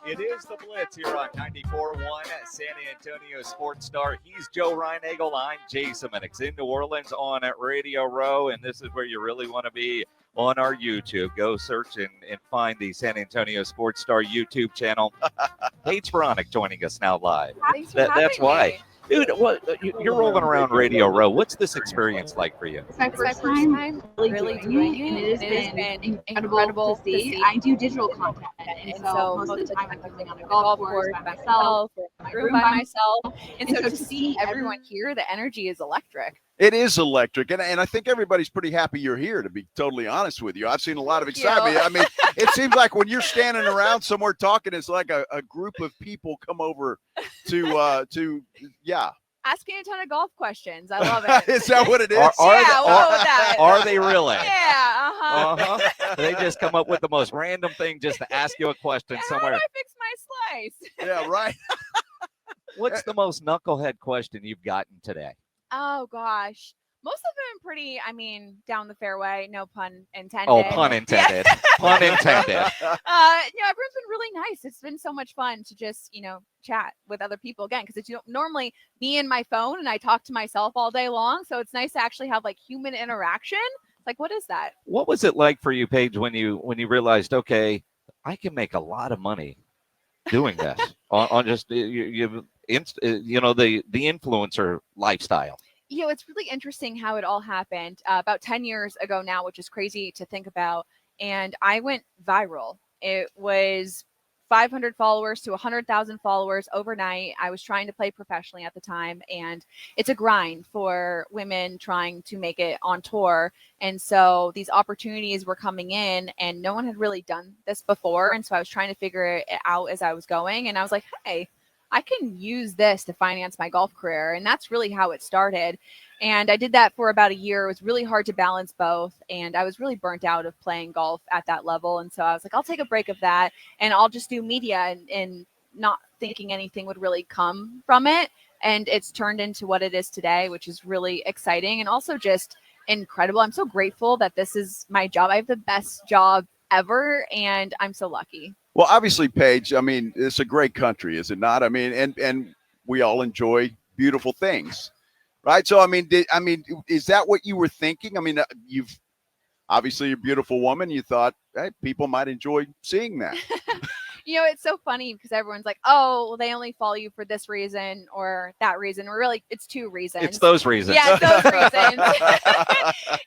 It is the Blitz here on 94.1 San Antonio Sports Star. He's Joe Reinagel. I'm Jason Minix in New Orleans on Radio Row, and this is where you really want to be on our YouTube. Go search and find the San Antonio Sports Star YouTube channel. Paige Spiranac joining us now live. Thanks for having That's why. me. Dude, you're rolling around Radio Row. What's this experience like for you? It's my first time really doing it, and it has been incredible to see. I do digital content, and so most of the time I'm usually on a golf course by myself, or in my room by myself. And so to see everyone here, the energy is electric. It is electric, and I think everybody's pretty happy you're here, to be totally honest with you. I've seen a lot of excitement. I mean, it seems like when you're standing around somewhere talking, it's like a group of people come over to Asking a ton of golf questions. I love it. Is that what it is? Are they really? Yeah, They just come up with the most random thing just to ask you a question somewhere. How do I fix my slice? Yeah, right. What's the most knucklehead question you've gotten today? Oh, gosh. Most of them pretty, down the fairway. No pun intended. Oh, pun intended. Pun intended. Everyone's been really nice. It's been so much fun to just, chat with other people again, because it's normally me and my phone, and I talk to myself all day long. So it's nice to actually have like human interaction. Like, what is that? What was it like for you, Paige, when you realized, okay, I can make a lot of money doing this on just the influencer lifestyle? It's really interesting how it all happened about 10 years ago now, which is crazy to think about. And I went viral. It was 500 followers to 100,000 followers overnight. I was trying to play professionally at the time, and it's a grind for women trying to make it on tour. And so these opportunities were coming in, and no one had really done this before. And so I was trying to figure it out as I was going. And I was like, hey, I can use this to finance my golf career. And that's really how it started. And I did that for about a year. It was really hard to balance both. And I was really burnt out of playing golf at that level. And so I was like, I'll take a break of that, and I'll just do media, and not thinking anything would really come from it. And it's turned into what it is today, which is really exciting and also just incredible. I'm so grateful that this is my job. I have the best job ever, and I'm so lucky. Well, obviously, Paige, it's a great country, is it not? And we all enjoy beautiful things, right? So, is that what you were thinking? You've obviously a beautiful woman. You thought, hey, people might enjoy seeing that. It's so funny because everyone's like, oh, well, they only follow you for this reason or that reason. Or really, it's two reasons. It's those reasons. Yeah, it's those reasons.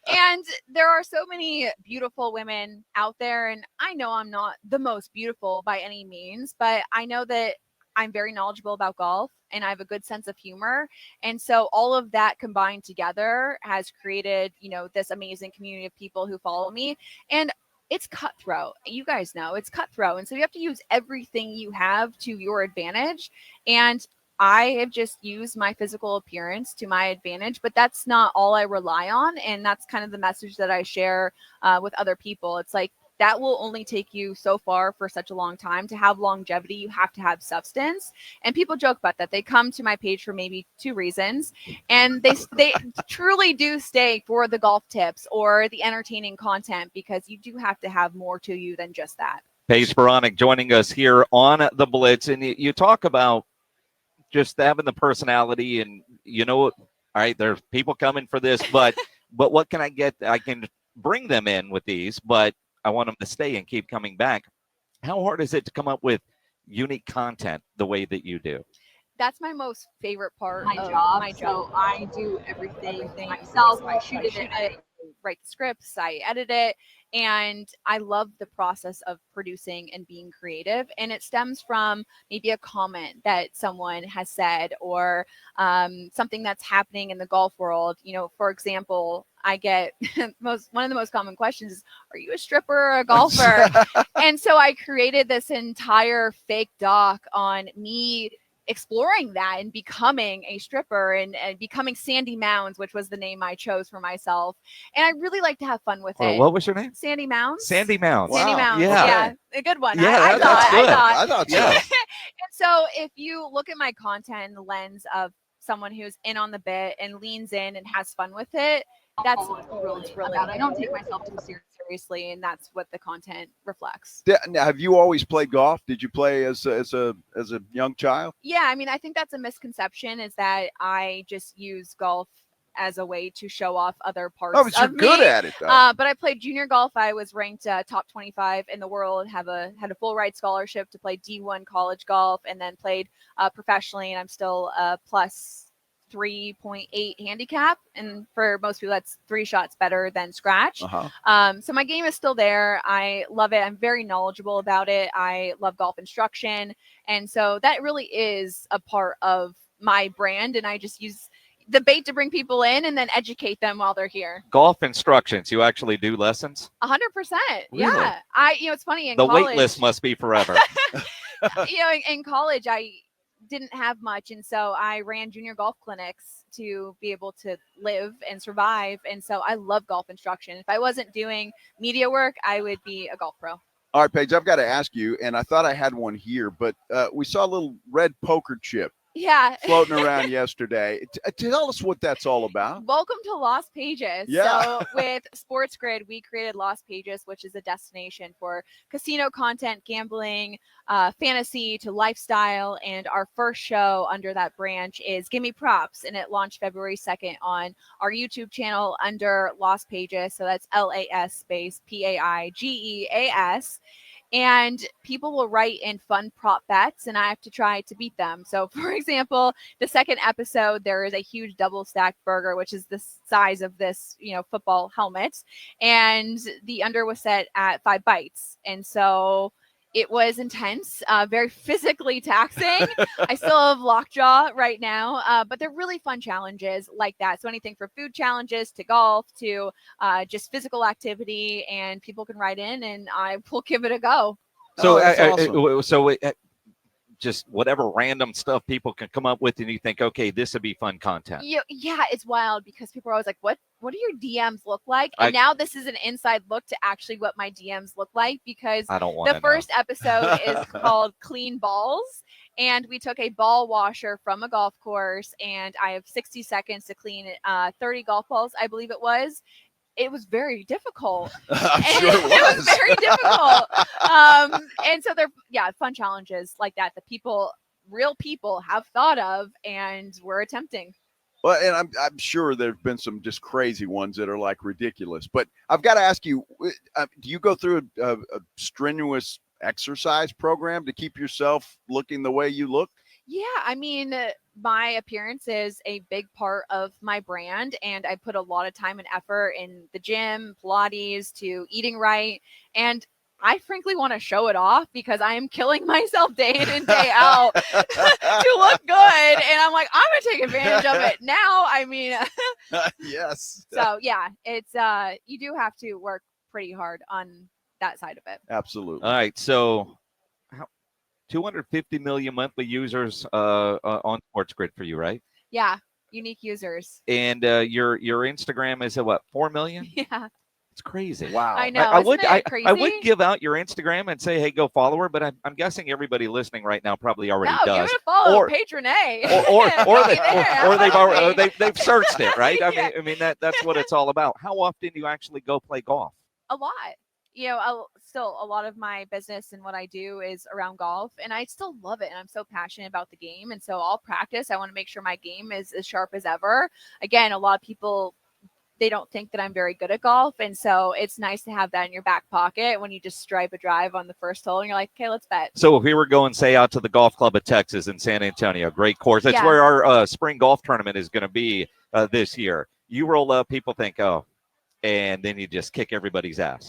And there are so many beautiful women out there. And I know I'm not the most beautiful by any means, but I know that I'm very knowledgeable about golf, and I have a good sense of humor. And so all of that combined together has created, this amazing community of people who follow me. And it's cutthroat. You guys know it's cutthroat. And so you have to use everything you have to your advantage. And I have just used my physical appearance to my advantage, but that's not all I rely on. And that's kind of the message that I share with other people. It's like, that will only take you so far for such a long time. To have longevity, you have to have substance. And people joke about that. They come to my page for maybe two reasons. And they truly do stay for the golf tips or the entertaining content, because you do have to have more to you than just that. Paige Spiranac joining us here on the Blitz. And you talk about just having the personality, and all right, there's people coming for this, but what can I get? I can bring them in with these, but I want them to stay and keep coming back. How hard is it to come up with unique content the way that you do? That's my most favorite part My of job. my job. So I do everything myself. I shoot it. I write the scripts, I edit it, and I love the process of producing and being creative. And it stems from maybe a comment that someone has said, or something that's happening in the golf world. For example, I get one of the most common questions is, are you a stripper or a golfer? And so I created this entire fake doc on me exploring that and becoming a stripper and becoming Sandy Mounds, which was the name I chose for myself. And I really like to have fun with it. What was your name? Sandy Mounds. Sandy Mounds. Wow. Sandy Mounds. Yeah. Yeah. A good one. Yeah, that's good. I thought so. Yeah. And so if you look at my content in the lens of someone who's in on the bit and leans in and has fun with it, That's really really about it. I don't take myself too seriously, and that's what the content reflects. Now, have you always played golf? Did you play as a young child? Yeah, I mean, I think that's a misconception, is that I just use golf as a way to show off other parts Oh, but you're of good me. at it, though. But I played junior golf. I was ranked top 25 in the world. Had a full ride scholarship to play D1 college golf, and then played professionally. And I'm still plus 3.8 handicap, and for most people, that's 3 shots better than scratch. So my game is still there. I love it. I'm very knowledgeable about it. I love golf instruction, and so that really is a part of my brand. And I just use the bait to bring people in and then educate them while they're here. Golf instructions. You actually do lessons? 100%. Really? Yeah. It's funny, in the college, wait list must be forever. In college, I didn't have much. And so I ran junior golf clinics to be able to live and survive. And so I love golf instruction. If I wasn't doing media work, I would be a golf pro. All right, Paige, I've got to ask you, and I thought I had one here, but we saw a little red poker chip Yeah. floating around yesterday. Tell us what that's all about. Welcome to Lost Pages. Yeah. So with Sports Grid, we created Lost Pages, which is a destination for casino content, gambling, fantasy to lifestyle. And our first show under that branch is Gimme Props. And it launched February 2nd on our YouTube channel under Lost Pages. So that's LAS space PAIGEAS. And people will write in fun prop bets, and I have to try to beat them. So, for example, the second episode, there is a huge double stacked burger, which is the size of this, football helmet. And the under was set at 5 bites. And so it was intense, very physically taxing. I still have lockjaw right now, but they're really fun challenges like that. So anything from food challenges to golf to just physical activity, and people can write in, and I will give it a go. So, Awesome. Just whatever random stuff people can come up with, and you think, okay, this would be fun content. Yeah, it's wild because people are always like, what do your DMs look like? And now this is an inside look to actually what my DMs look like, because I don't want the first episode is called Clean Balls. And we took a ball washer from a golf course, and I have 60 seconds to clean 30 golf balls, I believe it was. It was very difficult. I'm sure it It was. was very difficult. And so they're, fun challenges like that real people have thought of, and we're attempting. Well, and I'm sure there've been some just crazy ones that are like ridiculous. But I've got to ask you, do you go through a strenuous exercise program to keep yourself looking the way you look? Yeah, I mean, my appearance is a big part of my brand, and I put a lot of time and effort in the gym, Pilates, to eating right. And I frankly want to show it off because I am killing myself day in and day out to look good. And I'm like, I'm going to take advantage of it now. I mean, Yes. So yeah, it's you do have to work pretty hard on that side of it. Absolutely. All right. So 250 million monthly users on Sports Grid for you, right? Yeah. Unique users. And your Instagram is at what, 4 million? Yeah. It's crazy. Wow. I know. I Isn't it crazy? I would give out your Instagram and say, hey, go follow her, but I'm guessing everybody listening right now probably already does. Give it a follow, Or- Paige Renee. they've searched it, right? Yeah. I mean that's what it's all about. How often do you actually go play golf? A lot. Still a lot of my business and what I do is around golf, and I still love it, and I'm so passionate about the game. And so I'll practice. I want to make sure my game is as sharp as ever. Again, a lot of people, they don't think that I'm very good at golf, and so it's nice to have that in your back pocket when you just stripe a drive on the first hole and you're like, okay, let's bet. So if we were going, say, out to the Golf Club of Texas in San Antonio, great course. That's where our spring golf tournament is going to be this year. You roll up, people think, oh, and then you just kick everybody's ass.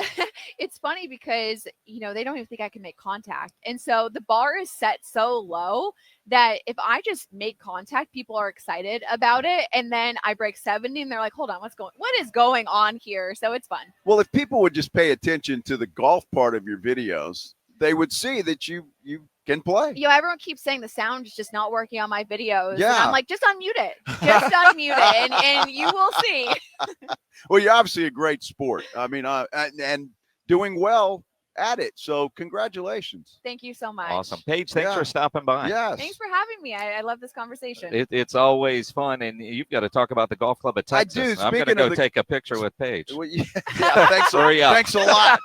It's funny because, they don't even think I can make contact. And so the bar is set so low that if I just make contact, people are excited about it. And then I break 70 and they're like, hold on, what is going on here? So it's fun. Well, if people would just pay attention to the golf part of your videos, they would see that you can play. Everyone keeps saying the sound is just not working on my videos. Yeah. And I'm like, just unmute it. Just unmute it. And you will see. Well, you're obviously a great sport. I mean, and doing well at it. So congratulations. Thank you so much. Awesome. Paige, thanks Yeah. for stopping by. Yes. Thanks for having me. I love this conversation. It's always fun, and you've got to talk about the golf club at I Texas. do. I'm going to Speaking go of the- take a picture with Paige. Well, yeah, thanks, Hurry up. thanks a lot.